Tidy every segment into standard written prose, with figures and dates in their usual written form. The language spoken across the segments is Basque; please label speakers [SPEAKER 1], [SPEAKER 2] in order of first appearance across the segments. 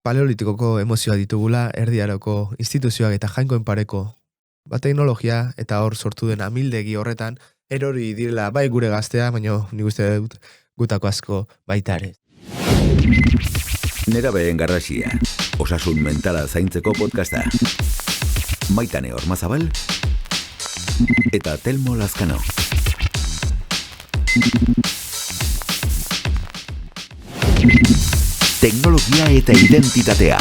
[SPEAKER 1] paleolitikoko emozioa ditugula, erdiaroko instituzioak eta jainkoen pareko teknologia eta hor sortu den amildegi horretan, erori direla bai gure gaztea, baina nik uste dut gutako asko baita ere.
[SPEAKER 2] Nerabeen garrasia, osasun mentala zaintzeko podcasta. Maitane Ormazabal eta Telmo Lazkano. Teknologia eta identitatea.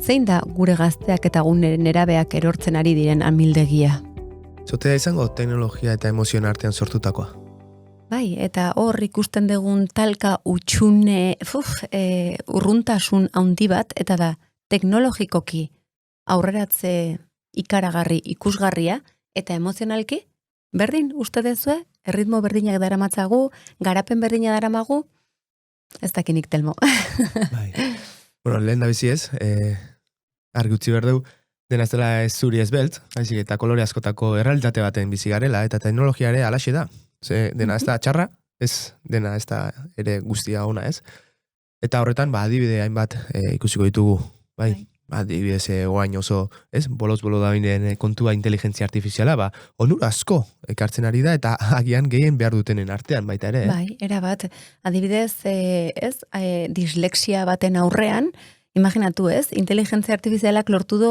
[SPEAKER 3] Zein da gure gazteak eta gure nerabeak erortzen ari diren amildegia?
[SPEAKER 1] Zotea izango teknologia eta emozioen artean sortutakoa.
[SPEAKER 3] Bai, eta hor ikusten dugun talka utxune, urruntasun handi bat, eta da teknologikoki aurreratze ikaragarri, ikusgarria, eta emozionalki, berdin, uste dezue, erritmo berdinak daramatzagu, garapen berdina daramagu, ez dakinik Telmo.
[SPEAKER 1] Bai. Bueno, lehen da bizi ez, argi utzi behar dugu, dena ez dela ez zuri ez belt, haizik eta kolore askotako errealitate baten bizi garela, eta teknologia ere alaxe da. Ze dena ez da txarra, ez dena ez da ere guztia ona ez. Eta horretan, adibide hainbat ikusiko ditugu, bai. Adibidez, oain oso, ez, bolo da binen kontua inteligentzia artifiziala, onur asko ekartzen ari da, eta agian gehien behar dutenen artean baita ere.
[SPEAKER 3] Bai, erabat, adibidez, dislexia baten aurrean, imaginatu ez, inteligentzia artifizialak lortu du,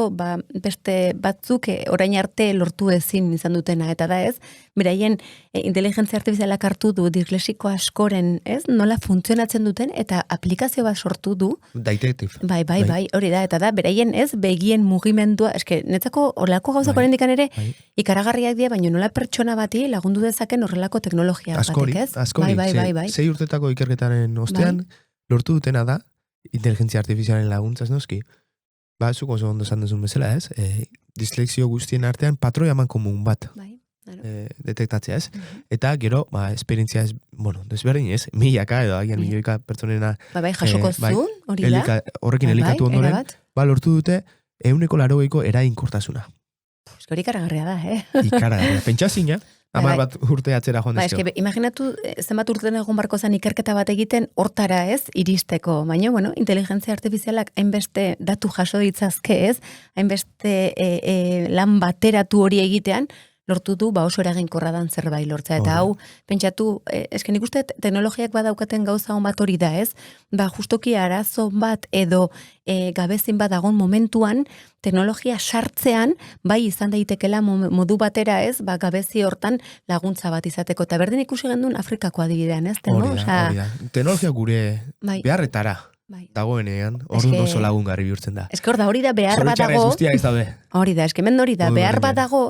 [SPEAKER 3] beste batzuk orain arte lortu ezin izan dutena, eta da ez, beraien inteligentzia artifizialak hartu du dislexiko askoren, ez, nola funtzionatzen duten, eta aplikazio bat sortu du.
[SPEAKER 1] Detective.
[SPEAKER 3] Bai, hori da, eta da, beraien ez, begien mugimendua, eske, netzako horrelako gauzak orendikan ere, ikaragarriak dira, baina nola pertsona bati lagundu dezaken horrelako teknologia batek, ez?
[SPEAKER 1] Askori,
[SPEAKER 3] bai.
[SPEAKER 1] 6 urtetako ikerketaren ostean, lortu dutena da, inteligentzia artifizialen laguntzaz noski, zuko oso ondo esan duzun bezala ez, dislexio guztien artean patroi eman komun bat detektatzea ez, eta gero, esperientzia ez, desberdin ez, milaka edo agian milioika pertsonena
[SPEAKER 3] jasoko zuen, hori da,
[SPEAKER 1] horrekin elikatu ondoren, lortu dute 180ko eraginkortasuna.
[SPEAKER 3] Hori ikaragarria da,
[SPEAKER 1] Ikaragarria, pentsazina, 10 bat urte atzera joan dezkeo.
[SPEAKER 3] Imaginatu, zenbat urtean egon barko zen ikerketa bat egiten, hortara ez, iristeko. Baina, inteligentzia artifizialak hainbeste datu jaso ditzazke ez, hainbeste lan bateratu hori egitean, lortu du, oso eraginkorra dan zerbait lortza. Eta hau, pentsatu, esken ikuste teknologiak badaukaten gauza hon bat hori da ez, justoki arazo bat edo gabezin bat dagon momentuan, teknologia sartzean, bai izan daitekela modu batera ez, gabezi hortan laguntza bat izateko. Eta berdin ikusi gendun Afrikako adibidean ez,
[SPEAKER 1] hori da. Teknologia gure beharretara dagoenean, orduan oso lagungarri bihurtzen da.
[SPEAKER 3] Eske hori da behar bat dago.
[SPEAKER 1] Zoritxarrez guztiak ez daude.
[SPEAKER 3] Hori da, eskemen hori da, behar bat dago,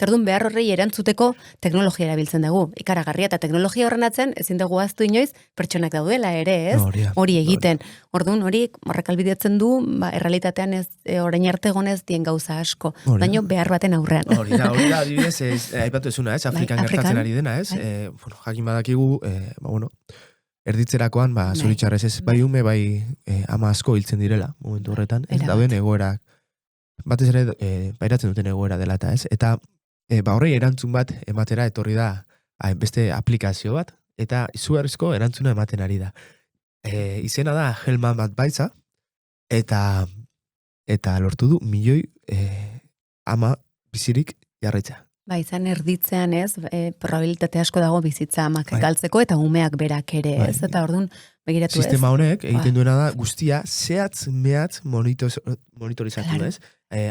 [SPEAKER 3] terdun behar horrei erantzuteko teknologia erabiltzen dugu. Ikaragarria eta teknologia horren atzen, ezin dugu aztu inoiz, pertsonak daudela ere, ez? Hori egiten. Orduan hori, horrek albideatzen du, errealitatean ez, orain arte gonez dien gauza asko. Baino behar baten aurrean.
[SPEAKER 1] Hori da, adibidez, aipatu ezuna, ez? Afrikan gertatzen ari dena, ez? Jakin badakigu, erditzerakoan, zoritxarrez ez, bai ume, bai ama asko hiltzen direla, momentu horretan, ez dauden egoerak, batez ere, pairatzen duten egoera dela eta ez, eta horrei erantzun bat ematera etorri da, beste aplikazio bat, eta izugarrizko erantzuna ematen ari da. Izena da Hellman bat baitza, eta lortu du milioi ama bizirik jarraitza.
[SPEAKER 3] Izan erditzean ez, probabilitate asko dago bizitza amak galtzeko eta umeak berak ere ez, eta orduan begiratu ez.
[SPEAKER 1] Sistema honek egiten duena da guztia zehatz mehatz monitorizatu ez.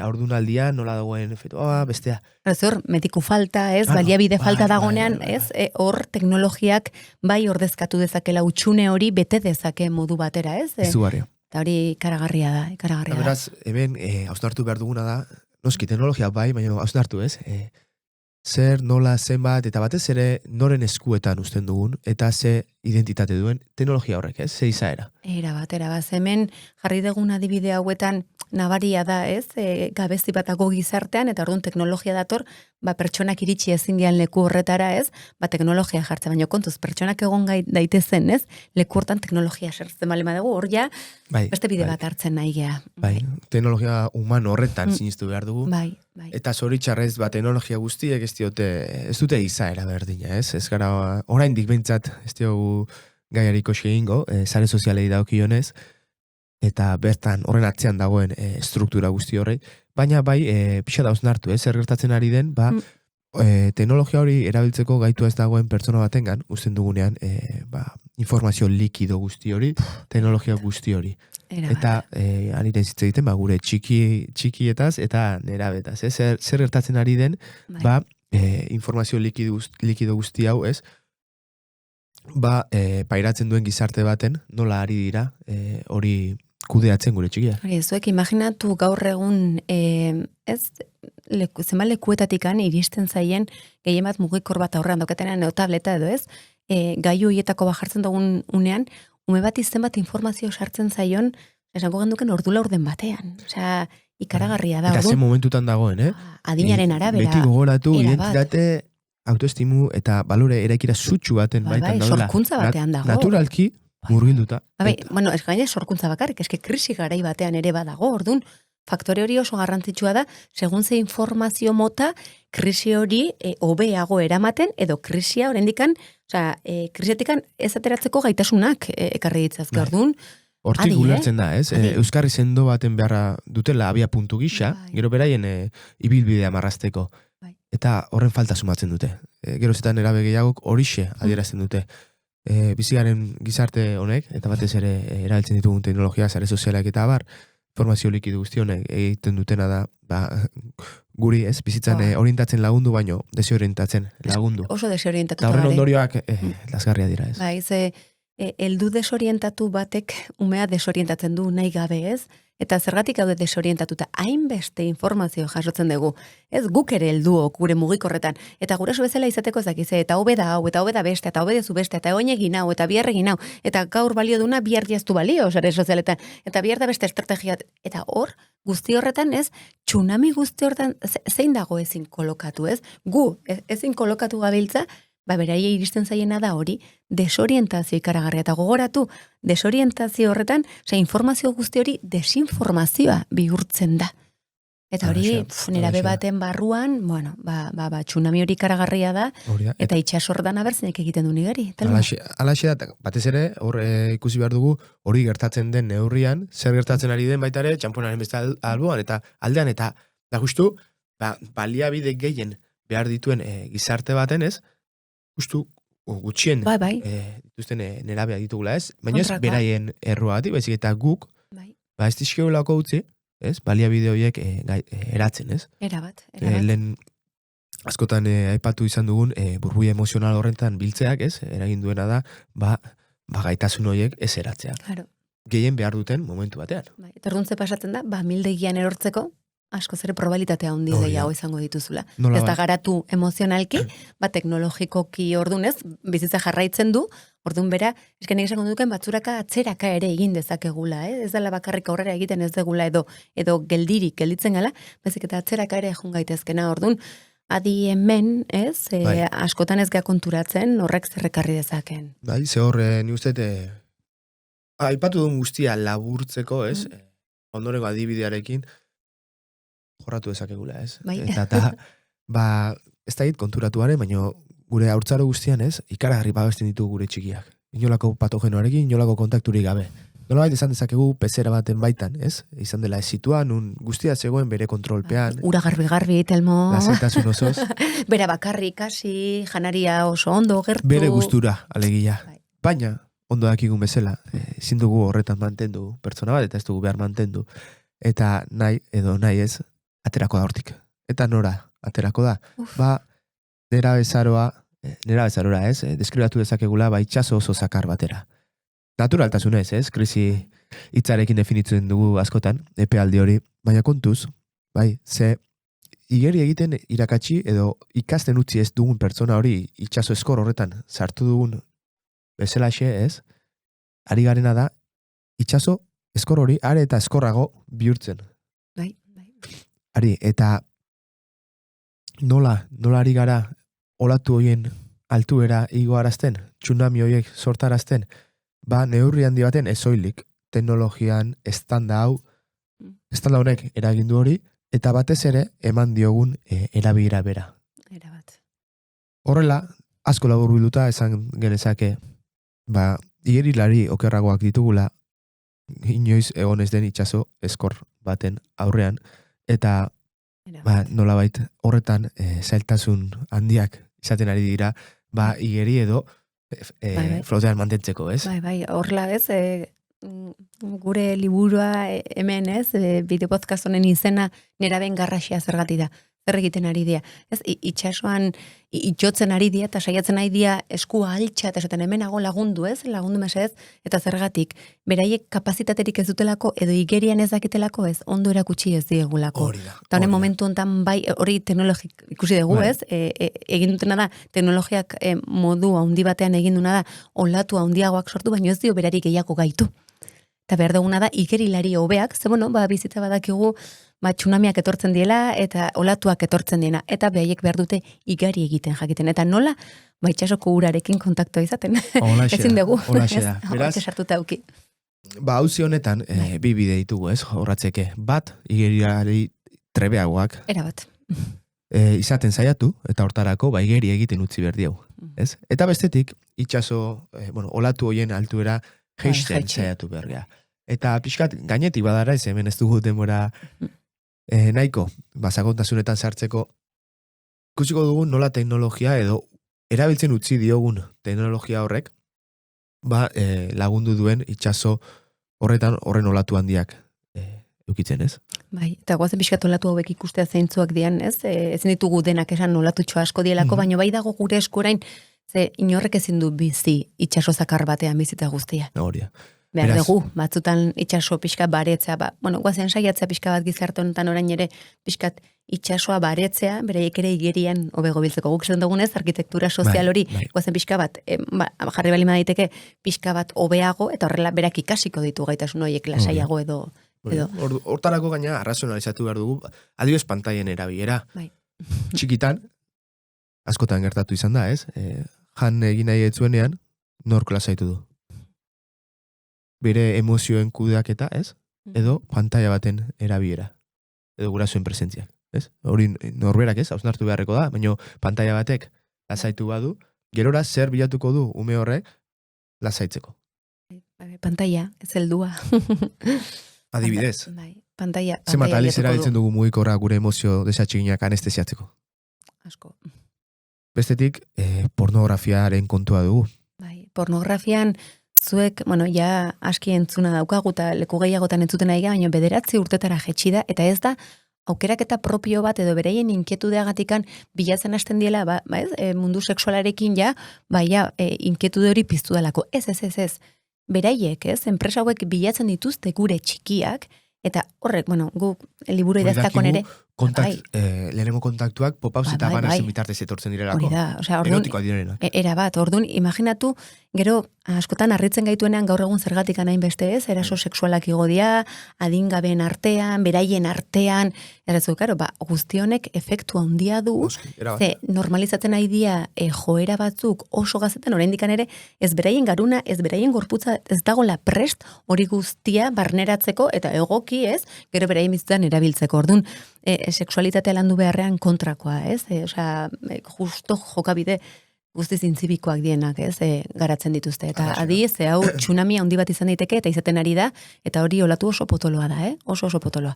[SPEAKER 1] Orduan aldia nola dagoen efektua, bestea.
[SPEAKER 3] Hor, mediku falta ez, baliabide falta dagonean ez, hor teknologiak bai ordezkatu dezakela utxune hori bete dezake modu batera ez.
[SPEAKER 1] Izugarria.
[SPEAKER 3] Eta hori ikaragarria da.
[SPEAKER 1] Beraz, hemen hausnartu behar duguna da, noski teknologia bai, baina hausnartu ez, zer, nola, zenbat, eta batez ere noren eskuetan usten dugun, eta ze identitate duen teknologia horrek, ez? Ze izaera.
[SPEAKER 3] Era bat, hemen jarri dugun adibide hauetan nabaria da, ez? Gabezi batago gizartean, eta orduan teknologia dator, pertsonak iritsi ezin dian leku horretara, ez? Teknologia jartzen, baina kontuz, pertsonak egon daitezen, ez? Leku hortan teknologia sartzen bale dugu, hor ja, beste bide bat hartzen nahi gea.
[SPEAKER 1] Teknologia humano horretan sinistu behar dugu.
[SPEAKER 3] Bai.
[SPEAKER 1] Eta zoritxarrez, teknologia guztiek ez dute izaera berdina, ez? Ez gara, oraindik behintzat, ez diogu gaiari kosi egingo, sare sozialei daukionez, eta bertan horren atzean dagoen struktura guzti horrei, baina bai, pixa da osnartu, zer gertatzen ari den, teknologia hori erabiltzeko gaitu ez dagoen pertsona batengan, usten dugunean, informazio likido guzti hori, teknologia guzti hori. Eta anire zitze egiten, gure txikietaz eta nerabetaz. Zer gertatzen ari den, informazio likido guzti hau, ez? Pairatzen duen gizarte baten, nola ari dira, hori kudeatzen gure txikia.
[SPEAKER 3] Zuek, imaginatu gaur egun, zema lekuetatikan iristen zaien gehien bat mugikor bat aurrean doketenean edo tableta edo ez, gaiu hietako bajartzen dugun unean, ume bat izen bat informazio sartzen zaion, esango genduken ordula orden batean. Osea, ikaragarria da.
[SPEAKER 1] Eta ze momentutan dagoen,
[SPEAKER 3] adinaren arabera.
[SPEAKER 1] Beti gogoratu, identitate, autoestimu eta balore eraikira sutsu baten baitan daudela.
[SPEAKER 3] Sorkuntza batean dago.
[SPEAKER 1] Naturalki, murgilduta.
[SPEAKER 3] Bueno, ez gaine sorkuntza bakarrik, eske krisi garai batean ere badago, orduan, faktore hori oso garrantzitsua da, segun ze informazio mota, krisi hori hobeago eramaten, edo krisia oraindikan, osea, krisiatikan ez ateratzeko gaitasunak ekarri ditzazke, orduan.
[SPEAKER 1] Hortik ulertzen da, ez? Euskarri sendo baten beharra dutela abia puntu gisa, gero beraien ibilbidea marrazteko. Eta horren falta sumatzen dute. Gero zetan erabe gehiagok horixe adierazten dute. Bizigaren gizarte honek, eta batez ere erabiltzen ditugun teknologia, sare sozialak eta abar, informazio likidu guzti honek egiten dutena da, guri, ez? Bizitzan orientatzen lagundu, baino desorientatzen lagundu.
[SPEAKER 3] Oso desorientatu.
[SPEAKER 1] Eta horren ondorioak lasgarria dira, ez?
[SPEAKER 3] Ze heldu desorientatu batek umea desorientatzen du nahi gabe, ez? Eta zergatik haude desorientatuta hainbeste informazio jasotzen dugu. Ez guk ere helduok gure mugikorretan. Eta guraso bezala izateko zakize, eta hobe da hau, eta hobe da beste, eta hobe dezu beste, eta oin egin hau, eta bihar egin hau, eta gaur balio duna bihar diaztu balio, sare sozialetan, eta bihar da beste estrategia. Eta hor, guzti horretan, ez, tsunami guzti horretan, zein dago ezin kolokatu, ez? Gu, ezin kolokatu gabiltza, beraia iristen zaiena da hori, desorientazio ikaragarria, eta gogoratu, desorientazio horretan, informazio guzti hori desinformazioa bihurtzen da. Eta hori, nerabe baten barruan, bueno, tsunami hori ikaragarria da, eta itxasordan abertzenek egiten du nigari.
[SPEAKER 1] Alaxe da, batez ere, hor ikusi behar dugu, hori gertatzen den neurrian, zer gertatzen ari den baita ere, txamponaren beste alboan, eta aldean, eta da justu, baliabide gehien behar dituen gizarte baten, ez, justu gutxien dituzten nerabea ditugula, ez? Baina ez beraien errua bati, baizik eta guk, ez dizkeulako utzi, ez? Baliabide horiek eratzen, ez?
[SPEAKER 3] Erabat.
[SPEAKER 1] Lehen askotan aipatu izan dugun burbuia emozional horretan biltzeak, ez? Eragin duena da, gaitasun horiek ez eratzea. Gehien behar duten momentu batean.
[SPEAKER 3] Eta orduan ze pasatzen da, mildegian erortzeko, asko zere probabilitatea handi gehiago izango dituzula. Ez da garatu emozionalki, teknologikoki ordunez, bizitza jarraitzen du, orduan bera, esken egisango duken batzuraka atzeraka ere egin dezakegula, ez dela bakarrik aurrera egiten ez degula edo gelditzen gala, bezik eta atzeraka ere jun gaitezkena, orduan, adi hemen, ez, askotan ez gea konturatzen, horrek zerrekarri dezaken.
[SPEAKER 1] Bai, ze hor, ni uste, aipatu duen guztia laburtzeko, ez, ondoreko adibidearekin, jorratu dezakegula, ez? Eta, ez da konturatuare, baina gure haurtzaro guztian, ez, ikaragarri babesten ditu gure txikiak. Inolako patogenoarekin, inolako kontakturik gabe. Nolabait esan dezakegu pezera baten baitan, ez? Izan dela ezitua, nun guztia zegoen bere kontrolpean.
[SPEAKER 3] Ura garbi, Telmo.
[SPEAKER 1] Lasaitasun osoz.
[SPEAKER 3] Bera bakarrik, kasi, janaria oso ondo, gertu.
[SPEAKER 1] Bere gustura, alegia. Baina, ondo dakigun bezala, ezin dugu horretan mantendu pertsona bat, eta ez dugu behar mantendu. Eta nahi, edo nahi ez, aterako da hortik. Eta nora aterako da. Nera bezarora, ez? Deskribatu dezakegula, itxaso oso zakar batera. Naturaltasunez, ez? Krisi hitzarekin definitzen dugu askotan, epealdi hori, baina kontuz, ze igeri egiten irakatsi edo ikasten utzi ez dugun pertsona hori itxaso eskor horretan sartu dugun bezalaxe, ez? Ari garena da, itxaso eskor hori are eta eskorrago bihurtzen. Ari, eta nola ari gara olatu hoien altuera igoarazten, tsunami horiek sortarazten, neurri handi baten ezoilik, teknologian, estanda honek eragindu hori, eta batez ere eman diogun erabilera bera. Horrela, asko laburbilduta esan genezake, igerilari okerragoak ditugula, inoiz egon ez den itxaso eskor baten aurrean, eta nolabait horretan zailtasun handiak izaten ari dira, igeri edo flotean mantentzeko, ez?
[SPEAKER 3] Bai, horrela ez, gure liburua hemen ez, bideo podcast honen izena neraben garrasia zergati da. Zer egiten ari dira. Ez, itxasoan itxotzen ari dira, eta saiatzen ari dira eskua altxa, eta esaten hemenago lagundu mesedez, eta zergatik, beraiek kapazitaterik ez dutelako, edo igerian ez dakitelako ez, ondo erakutsi ez diegulako. Eta honen momentu honetan bai, hori teknologik ikusi dugu ez, egin dutena da, teknologiak modu handi batean egin duna da, olatu handiagoak sortu, baina ez dio berari gehiago gaitu. Eta behar duguna da, igerilari hobeak, ze bizitza badakigu, tsunamiak etortzen diela, eta olatuak etortzen diena, eta behaiek behar dute igari egiten jakiten. Eta nola, itxasoko urarekin kontaktua izaten. Ezin dugu, ez sartuta auki.
[SPEAKER 1] Hauzi honetan, bi bide ditugu, ez, horratzeke. Bat, igerilari trebeagoak.
[SPEAKER 3] Erabat.
[SPEAKER 1] Izaten saiatu, eta hortarako, igeri egiten utzi berdi hau. Ez? Eta bestetik, itxaso, olatu hoien altuera, geisten saiatu bergea. Eta pixkat, gainetik badara ez, hemen ez dugu denbora nahiko, sakontasunetan sartzeko, ikusiko dugun nola teknologia edo erabiltzen utzi diogun teknologia horrek, lagundu duen itxaso horren olatu handiak eukitzen, ez?
[SPEAKER 3] Bai, eta guazen pixkat olatu hauek ikustea zeintzuak dian, ez? Ezin ditugu denak esan olatutxo asko dielako, baina bai dago gure eskurain, ze inorrek ezin du bizi itxaso zakar batean bizita guztia.
[SPEAKER 1] Horia.
[SPEAKER 3] Behar dugu, batzutan itxaso pixka baretzea, guazen saiatzea pixka bat gizarte honetan orain ere pixkat itxasoa baretzea, bereiek ere igerian hobego biltzeko guk zen dugunez, arkitektura sozial hori, guazen pixka bat, jarri bali daiteke pixka bat hobeago, eta horrela berak ikasiko ditu gaitasun horiek lasaiago edo.
[SPEAKER 1] Hortarako gaina arrazionalizatu behar dugu, adibidez pantaien erabilera. Txikitan, askotan gertatu izan da, ez? Jan egin nahi etzuenean, nork lasaitu du. Bere emozioen kudeaketa, ez? Edo pantaia baten erabilera. Edo gurasoen presentziak, ez? Hori norberak, ez? Hausnartu beharreko da, baina pantaia batek lasaitu badu, gerora zer bilatuko du ume horrek lasaitzeko.
[SPEAKER 3] Pantaia, ez heldua.
[SPEAKER 1] Adibidez.
[SPEAKER 3] Pantaia.
[SPEAKER 1] Zenbat aliz erabiltzen dugu mugikorra gure emozio desatxiginak anestesiatzeko.
[SPEAKER 3] Asko.
[SPEAKER 1] Bestetik, pornografiaren kontua dugu.
[SPEAKER 3] Pornografian zuek, ja aski entzuna daukagu eta leku gehiagotan entzuten nahi, baina 9 urtetara jetxi da, eta ez da, aukeraketa propio bat edo bereien inkietudeagatikan bilatzen hasten diela, mundu sexualarekin inkietude hori piztu dalako. Ez. Beraiek, ez, enpresa hauek bilatzen dituzte gure txikiak, eta horrek, gu liburu idaztako nere,
[SPEAKER 1] lehenengo kontaktuak pop-ups eta banazen bitartez etortzen direlako. Erotikoa direnak.
[SPEAKER 3] Era bat, orduan, imaginatu, gero, askotan harritzen gaituenean gaur egun zergatik anain beste ez, eraso sexualak igodia, adingabeen artean, beraien artean, errezu, guztionek efektu handia du, ze normalizatzen nahi dia joera batzuk oso gazetan, oraindikan ere, ez beraien garuna, ez beraien gorputza, ez dagoela prest hori guztia barneratzeko, eta egoki ez, gero beraien bizitzan erabiltzeko, orduan, sexualitatea landu beharrean kontrakoa, ez? Justo jokabide guztiz intzibikoak dienak, ez? Garatzen dituzte. Eta adiz, hau tsunamia handi bat izan daiteke, eta izaten ari da, eta hori olatu oso potoloa da, oso potoloa.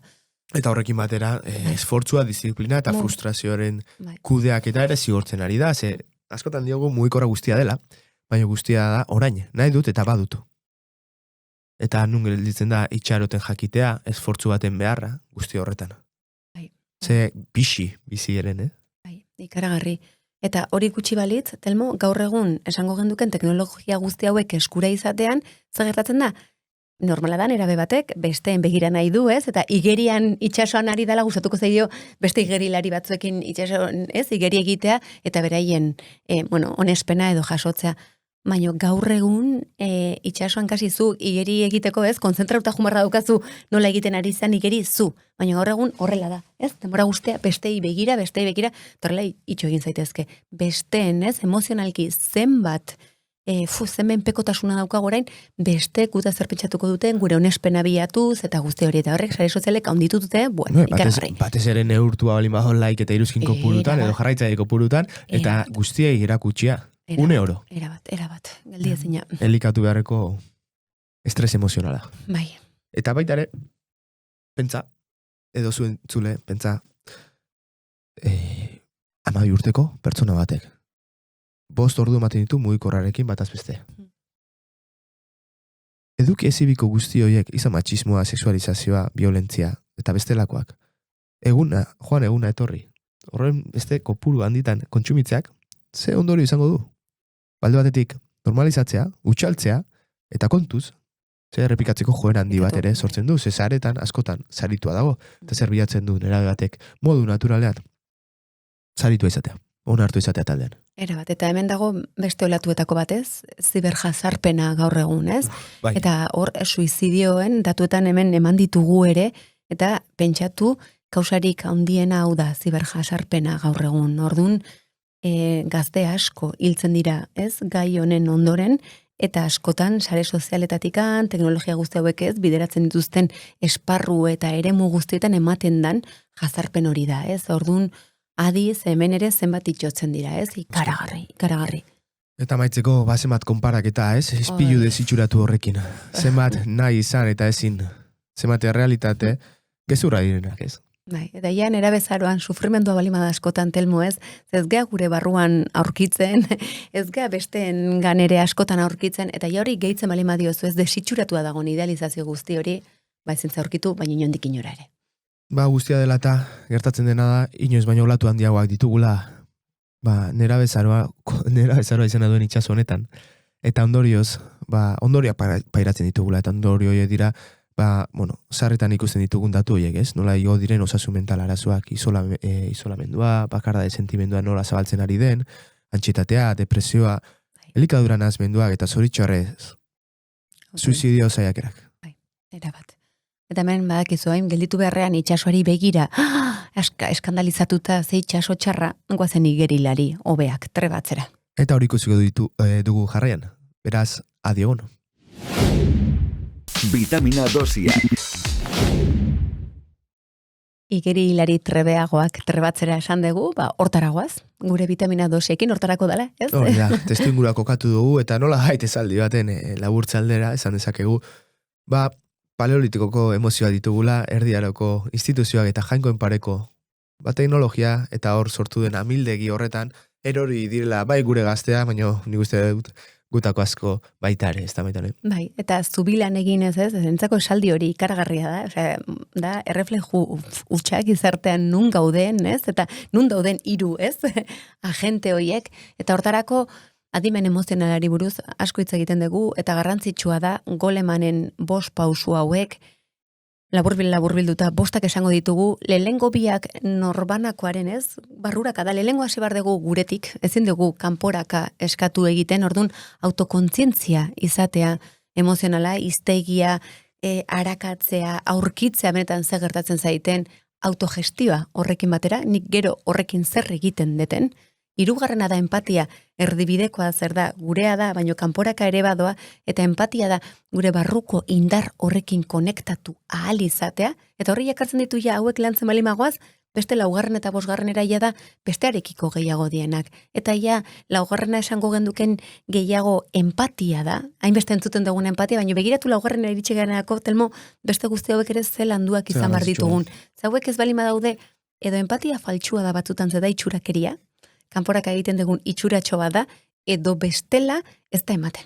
[SPEAKER 1] Eta horrekin batera, esfortzua, disiplina eta frustrazioaren kudeak eta ere zigortzen ari da, ze askotan diogu mugikorra guztia dela, baina guztia da orain, nahi dut eta badutu. Eta nun gelditzen da itxaroten jakitea, esfortzu baten beharra guzti horretan. Ze bizi eren,
[SPEAKER 3] ikaragarri. Eta hori gutxi balitz, Telmo, gaur egun esango genduken teknologia guzti hauek eskura izatean, zagertatzen da, normala da nerabe batek, besteen begira nahi du, ez? Eta igerian itxasoan ari dela gustatuko zaio beste igerilari batzuekin itxasoan, ez? Igeri egitea, eta beraien, onespena edo jasotzea. Baina gaur egun itxasoan kasi zu igeri egiteko, ez? Kontzentrauta jumarra daukazu nola egiten ari zen igeri zu. Baina gaur egun horrela da, ez? Denbora guztia bestei begira, torrela itxo egin zaitezke. Besteen, ez? Emozionalki zenbat zenben pekotasuna daukago orain, beste guta zerpitxatuko duten, gure onespena bilatuz, eta guzti hori, eta horrek sare sozialek handitu dute, ikaragarri.
[SPEAKER 1] Batez ere neurtua balin bajo like eta iruzkin kopurutan, edo jarraitzaile kopurutan, eta guztiei erakutsia. Une oro.
[SPEAKER 3] Erabat, geldi ezina.
[SPEAKER 1] Elikatu beharreko estres emozionala.
[SPEAKER 3] Bai.
[SPEAKER 1] Eta baita ere, pentsa, edo zuen zule, pentsa, 12 urteko pertsona batek. 5 ordu ematen ditu mugikorrarekin bataz beste. Eduki ezibiko guzti horiek, izan matxismoa, sexualizazioa, violentzia, eta bestelakoak. Joan eguna etorri. Horren beste kopuru handitan kontsumitzeak, ze ondorio izango du? Balde batetik, normalizatzea, utxaltzea, eta kontuz, ze errepikatzeko joera handi bat ere sortzen du, ze zaretan, askotan, zaritua dago, eta zer bilatzen du nerabe batek modu naturalean, zaritua izatea, onartu izatea taldean.
[SPEAKER 3] Erabat, eta hemen dago beste olatuetako batez, ziberjazarpena gaur egun, ez?
[SPEAKER 1] Bai.
[SPEAKER 3] Eta hor, suizidioen datuetan hemen eman ditugu ere, eta pentsatu, kausarik handiena hau da ziberjazarpena gaur egun. Orduan, gazte asko hiltzen dira, ez? Gai honen ondoren, eta askotan sare sozialetatikan, teknologia guzti hauek ez, bideratzen dituzten esparru eta eremu guztietan ematen dan jazarpen hori da, ez? Orduan, adiz, hemen ere zenbat itxotzen dira, ez? Ikaragarri.
[SPEAKER 1] Eta maitzeko, zenbat konparaketa, ez? Ispilu desitxuratu horrekin. Zenbat nahi izan eta ezin, zenbat errealitate, gezurra direnak, ez?
[SPEAKER 3] Bai, eta ja nera bezaroan sufrimendua balimada askotan Telmo, ez gea gure barruan aurkitzen, ez gea besteen ganere askotan aurkitzen, eta ja hori gehitzen balima diozu, ez desitxuratua dagoen idealizazio guzti hori, zintza aurkitu, baina inondik inora ere.
[SPEAKER 1] Guztia dela eta gertatzen dena da, inoiz baino olatu handiagoak ditugula, nera bezaroa izan duen itxaso honetan, eta ondorioz, ondoriak pairatzen ditugula, eta ondorio horiek dira, sarretan ikusten ditugun datu horiek, ez? Nola igo diren osasun mental arazoak, isolamendua, bakarda de sentimendua nola zabaltzen ari den, antxietatea, depresioa, elikadura nahazmenduak eta zoritxarrez, suizidio zaiakerak.
[SPEAKER 3] Bai, erabat. Eta hemen badakizu hain, gelditu beharrean itxasoari begira, eskandalizatuta ze itxaso txarra, guazen igerilari, hobeak, trebatzera.
[SPEAKER 1] Eta hori ikusiko dugu jarraian, beraz, adiogon.
[SPEAKER 2] Vitamina dosiak.
[SPEAKER 3] Igeri hilari trebeagoak trebatzera esan dugu, hortaragoaz, gure vitamina dosiekin hortarako dela, ez?
[SPEAKER 1] Hori da, testu ingura kokatu dugu, eta nola gaite zaldi baten laburtzaldera, esan dezakegu, paleolitikoko emozioa ditugula, erdiaroko instituzioak eta jainkoen pareko, teknologia eta hor sortu den amildegi horretan, erori direla bai gure gaztea, baina nik uste dut, gutako asko baitare, ez da baitare.
[SPEAKER 3] Bai, eta zubilan egin ez, entzako esaldi hori ikaragarria da, da, errefleju utxak izartean nun gauden, ez, eta nun dauden hiru, ez, agente horiek, eta hortarako adimen emozionalari buruz asko hitz egiten dugu, eta garrantzitsua da Golemanen 5 pausu hauek, laburbilduta 5 esango ditugu, lehengo biak norbanakoaren ez, barruraka da, lehengo hasi bar dugu guretik, ezin dugu kanporaka eskatu egiten, orduan autokontzientzia izatea, emozionala, hiztegia, arakatzea, aurkitzea benetan zer gertatzen zaiten, autogestioa horrekin batera, nik gero horrekin zer egiten deten, hirugarrena da empatia, erdibidekoa zer da, gurea da, baino kanporaka ere badoa, eta empatia da gure barruko indar horrekin konektatu ahal izatea, eta horri jakartzen ditu ja hauek lantzen balimagoaz, beste 4. eta 5. eraia da bestearekiko gehiago dienak. Eta ja, 4. esango genduken gehiago empatia da, hainbeste entzuten dugun empatia, baina begiratu 4. iritsi garenako, Telmo, beste guzti hauek ere ze landuak izan bar ditugun. Zauek ez balima daude, edo empatia faltsua da batzutan zeda itxurakeria, kanporaka egiten dugun itxuratxo bada, edo bestela ez da ematen.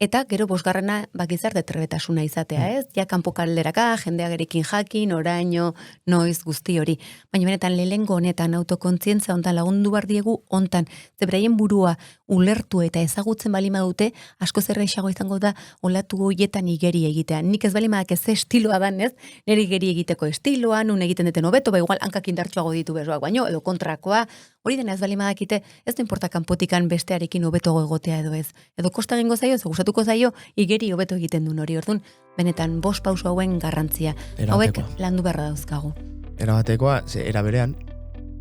[SPEAKER 3] Eta gero 5. Gizarte trebetasuna izatea, ez? Ja kanpokalderaka, jendeagerekin jakin, oraino, noiz guzti hori. Baina benetan lehengo honetan autokontzientza hontan lagundu bar diegu hontan, zebraien burua ulertu eta ezagutzen balima dute, asko zerreixago izango da olatu hoietan igeri egitea. Nik ez balimadak ez estiloa dan, ez? Nire igeri egiteko estiloa, nun egiten deten hobeto, igual hankak indartsuago ditu besoak, baino, edo kontrakoa, hori dena ez balimadakite, ez da importa kanpotikan bestearekin hobeto egotea edo ez. Edo kosta egingo zaio, gustatuko zaio, igeri hobeto egiten duen hori, orduan, benetan 5 pauso hauen garrantzia. Hauek landu beharra dauzkagu.
[SPEAKER 1] Erabatekoa, era berean,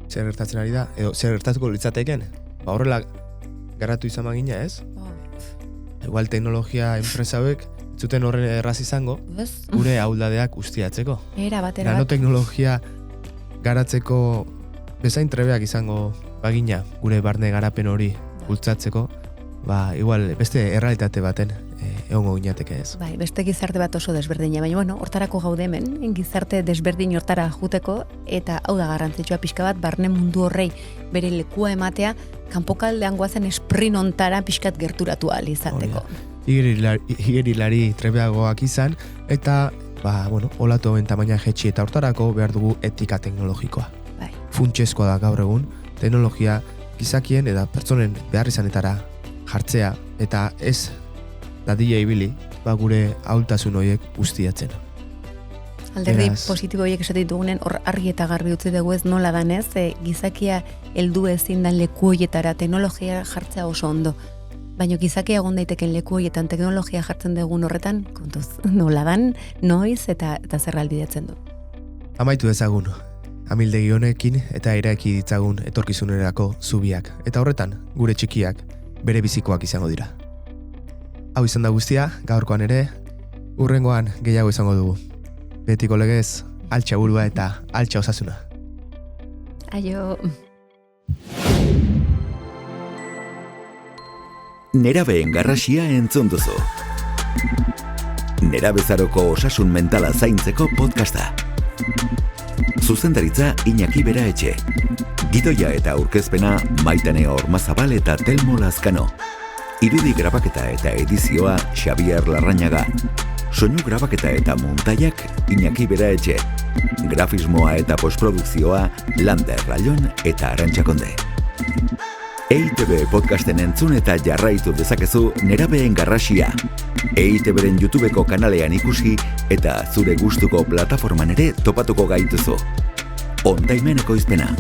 [SPEAKER 1] zer gertatzen ari da, edo zer gertatuko litzateken, horrela garatu izan magina, ez? Igual teknologia enpresa hauek, zuten horren erraz izango, gure ahuldadeak ustiatzeko.
[SPEAKER 3] Erabat.
[SPEAKER 1] Nanoteknologia garatzeko bezain trebeak izango bagina, gure barne garapen hori bultzatzeko, igual beste errealitate baten egongo ginateke ez.
[SPEAKER 3] Bai, beste gizarte bat oso desberdina, baina bueno, hortarako gaude hemen, gizarte desberdin hortara juteko, eta hau da garrantzitsua pixka bat, barne mundu horrei bere lekua ematea, kanpokaldean goazen esprin ontara pixkat gerturatu ahal izateko.
[SPEAKER 1] Igerilari trebeagoak izan, eta olatoen tamaina jetxi eta hortarako behar dugu etika teknologikoa.
[SPEAKER 3] Bai.
[SPEAKER 1] Funtsezkoa da gaur egun, teknologia gizakien eta pertsonen behar izanetara jartzea, eta ez dadila ibili, gure ahultasun horiek guztiatzen.
[SPEAKER 3] Alderdi positibo horiek esaten ditugunen hor argi eta garbi utzi dugu ez nola danez, gizakia heldu ezin dan leku horietara teknologia jartzea oso ondo. Baina gizakia egon daiteken leku horietan teknologia jartzen dugun horretan, kontuz, nola dan, noiz eta zer albidetzen du.
[SPEAKER 1] Amaitu ezagun, amildegi honekin eta eraiki ditzagun etorkizunerako zubiak. Eta horretan, gure txikiak bere bizikoak izango dira. Hau izan da guztia, gaurkoan ere, hurrengoan gehiago izango dugu. Betiko legez, altxa burua eta altxa osasuna.
[SPEAKER 3] Aio.
[SPEAKER 2] Nerabeen garrasia entzun duzu. Nerabezaroko osasun mentala zaintzeko podcasta. Zuzendaritza Iñaki Beraetxe. Gidoia eta aurkezpena Maitane Ormazabal eta Telmo Lazkano. Irudi grabaketa eta edizioa Xabier Larrañaga. Soinu grabaketa eta montaiak Iñaki Beraetxe. Grafismoa eta postprodukzioa Lander Rallon eta Arantxa Konde. EITB podcasten entzun eta jarraitu dezakezu Nerabeen garrasia. EITBren YouTubeko kanalean ikusi eta zure gustuko plataforman ere topatuko gaituzu. Ondaimen ekoizpena.